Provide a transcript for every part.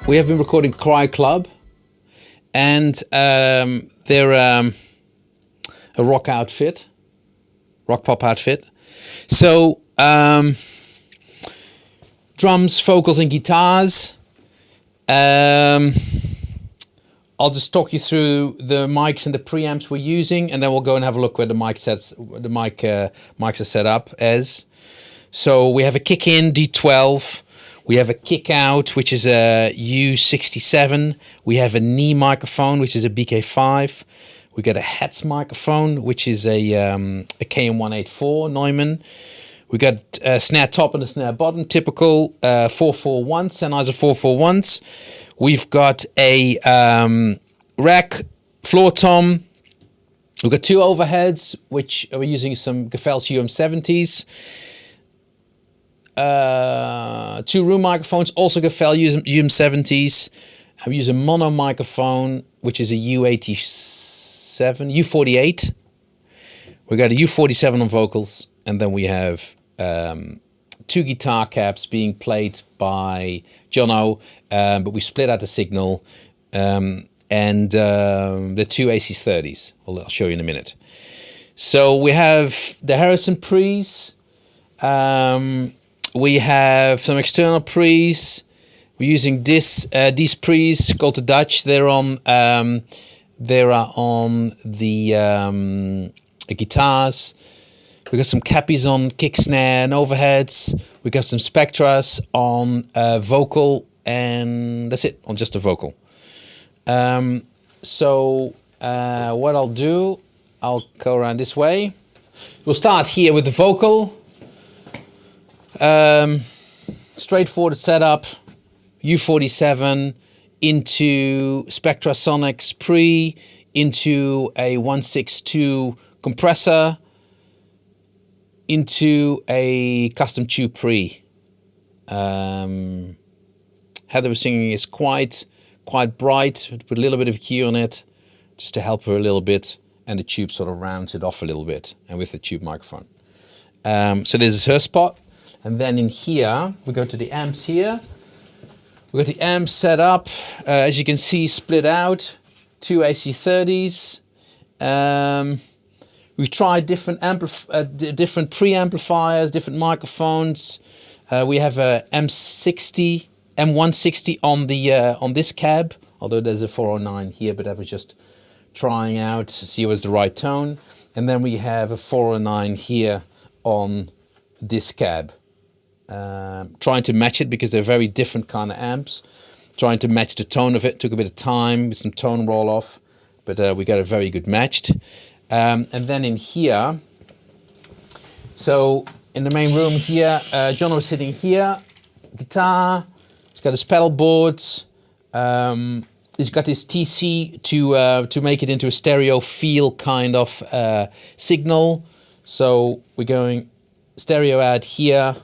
We have been recording Cry Club, and they're a rock pop outfit. So drums, vocals, and guitars. I'll just talk you through the mics and the preamps we're using, and then we'll go and have a look where the mics are set up as. So we have a kick in D12. We have a kick out, which is a U67. We have a knee microphone, which is a BK5. We got a heads microphone, which is a KM184 Neumann. We got a snare top and a snare bottom, typical 441, Sennheiser 441s. We've got a rack floor tom. We've got two overheads, which we're using some Gefels UM70s. Two room microphones, also Gefel UM70s. I use a mono microphone, which is a U48. We got a U47 on vocals, and then we have two guitar caps being played by Jono, but we split out the signal, and the two AC30s. I'll show you in a minute. So we have the Harrison pre's. We have some external pre's. We're using these pre's called the Dutch. They're on the guitars. We got some cappies on kick, snare, and overheads. We got some Spectras on vocal, and that's it, on just a vocal. So what I'll do, I'll go around this way. We'll start here with the vocal. Straightforward setup, U47 into Spectrasonics pre, into a 162 compressor, into a custom tube pre. Heather was singing is quite bright. Put a little bit of EQ on it, just to help her a little bit, and the tube sort of rounds it off a little bit, and with the tube microphone. So this is her spot. And then in here, we go to the amps here. We got the amps set up, as you can see, split out, two AC30s. We tried different preamplifiers, different microphones. We have a M160 on this cab, although there's a 409 here, but that was just trying out to see what's the right tone. And then we have a 409 here on this cab. Trying to match it because they're very different kind of amps. Trying to match the tone of it took a bit of time with some tone roll off, but we got it very good matched. And then in here, so in the main room here, John was sitting here, guitar, he's got his pedal boards, he's got his TC to make it into a stereo feel kind of signal. So we're going stereo out here,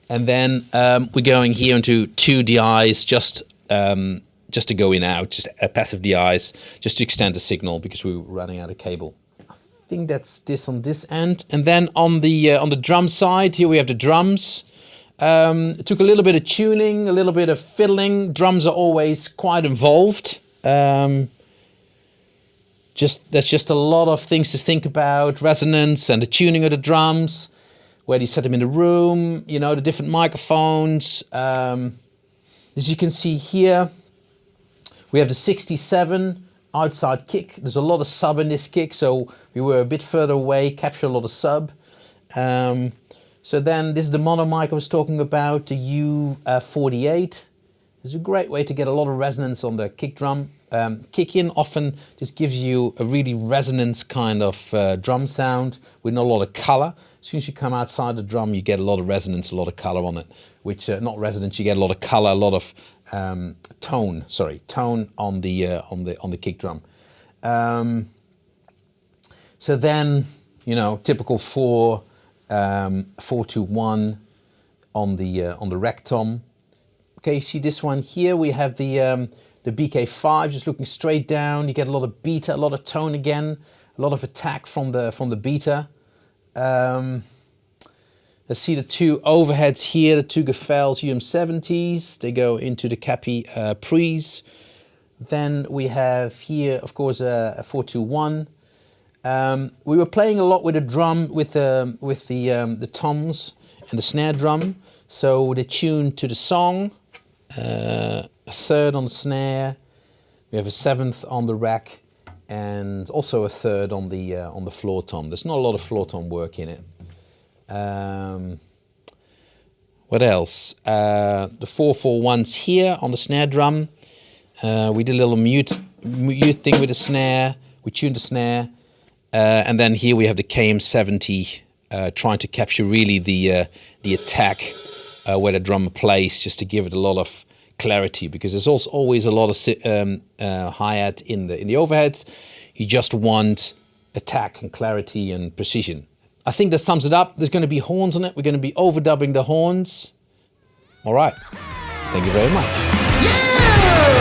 and then we're going here into two DIs just to go in out, just a passive DIs, just to extend the signal because we were running out of cable. I think that's this on this end, and then on the drum side here we have the drums. It took a little bit of tuning, a little bit of fiddling. Drums are always quite involved. There's just a lot of things to think about, resonance and the tuning of the drums. Where do you set them in the room, the different microphones. As you can see here, we have the 67 outside kick. There's a lot of sub in this kick, so we were a bit further away, capture a lot of sub. So then this is the mono mic I was talking about, the U48. It's a great way to get a lot of resonance on the kick drum. Kick in often just gives you a really resonance kind of drum sound with not a lot of color. As soon as you come outside the drum, you get a lot of resonance, a lot of color on it. Which not resonance, you get a lot of color, a lot of tone on the kick drum. So then, typical 4-2-1 on the rack tom. Okay, you see this one here. We have the BK5 just looking straight down. You get a lot of beta, a lot of tone again, a lot of attack from the beta. Then Let's see the two overheads here, the two Gefäls UM70s. They go into the Cappy Pre's. Then we have here, of course, a 421. We were playing a lot with the drum, with the toms and the snare drum. So they tuned to the song, a third on the snare. We have a seventh on the rack, and also a third on the floor tom. There's not a lot of floor tom work in it. What else? The 441s here on the snare drum. We did a little mute thing with the snare. We tuned the snare. And then here we have the KM70 trying to capture really the attack where the drummer plays, just to give it a lot of clarity, because there's also always a lot of hi-hat in the overheads. You just want attack and clarity and precision. I think that sums it up. There's going to be horns on it. We're going to be overdubbing the horns. All right. Thank you very much. Yeah!